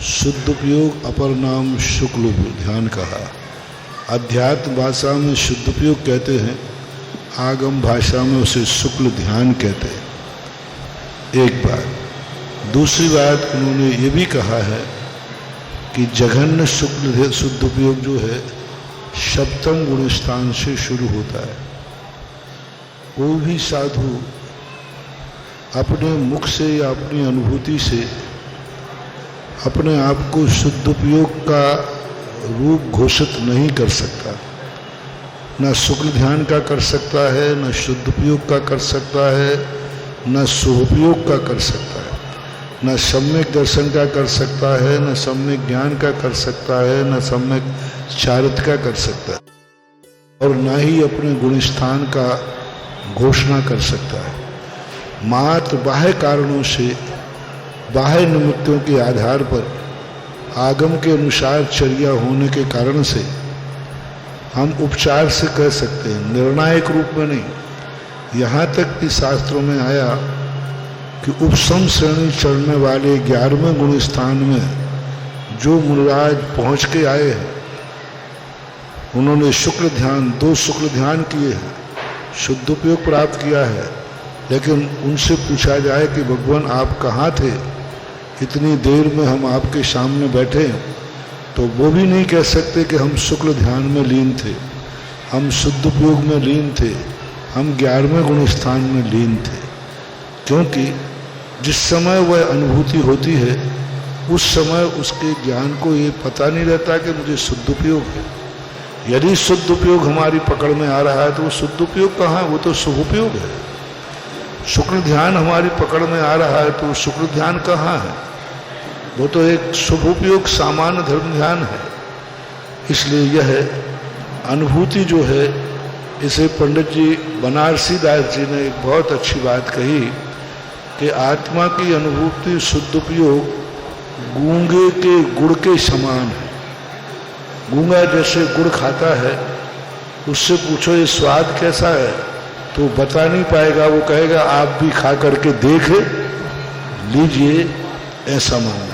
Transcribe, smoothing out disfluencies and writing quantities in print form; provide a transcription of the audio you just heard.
शुद्ध उपयोग अपर नाम शुक्ल ध्यान कहा। अध्यात्म भाषा में शुद्ध उपयोग कहते हैं, आगम भाषा में उसे शुक्ल ध्यान कहते हैं। एक बात। दूसरी बात, उन्होंने ये भी कहा है कि जघन्य शुक्ल शुद्ध उपयोग जो है सप्तम गुण स्थान से शुरू होता है। कोई भी साधु अपने मुख से या अपनी अनुभूति से अपने आप को शुद्ध उपयोग का रूप घोषित नहीं कर सकता। न शुक्ल ध्यान का कर सकता है, न शुद्ध उपयोग का कर सकता है, न शुभोपयोग का कर सकता है, न सम्यक दर्शन का कर सकता है, न सम्यक ज्ञान का कर सकता है, न सम्यक चारित्र का कर सकता है, और न ही अपने गुणस्थान का घोषणा कर सकता है। मात्र बाह्य कारणों से, बाह्य निमित्तों के आधार पर, आगम के अनुसार चर्या होने के कारण से हम उपचार से कह सकते हैं, निर्णायक रूप में नहीं। यहाँ तक कि शास्त्रों में आया कि उपसम श्रेणी चढ़ने वाले 11वें गुण स्थान में जो मुनिराज पहुँच के आए हैं, उन्होंने शुक्ल ध्यान, 2 शुक्ल ध्यान किए हैं, शुद्ध उपयोग प्राप्त किया है। लेकिन उनसे पूछा जाए कि भगवान आप कहाँ थे, इतनी देर में हम आपके सामने बैठे, तो वो भी नहीं कह सकते कि हम शुक्ल ध्यान में लीन थे, हम शुद्ध उपयोग में लीन थे, हम 11वें गुण स्थान में लीन थे। क्योंकि जिस समय वह अनुभूति होती है उस समय उसके ज्ञान को ये पता नहीं रहता कि मुझे शुद्ध उपयोग है। यदि शुद्ध उपयोग हमारी पकड़ में आ रहा है तो वो शुद्ध उपयोग कहाँ है, वो तो शुभ उपयोग है। शुक्ल ध्यान हमारी पकड़ में आ रहा है तो शुक्ल ध्यान कहाँ है, वो तो एक शुभ उपयोग सामान्य धर्म ध्यान है। इसलिए यह अनुभूति जो है, इसे पंडित जी बनारसी दास जी ने एक बहुत अच्छी बात कही कि आत्मा की अनुभूति शुद्ध उपयोग गूंगे के गुड़ के समान है। गूंगा जैसे गुड़ खाता है, उससे पूछो ये स्वाद कैसा है तो बता नहीं पाएगा, वो कहेगा आप भी खा करके देख लीजिए, ऐसा मानना।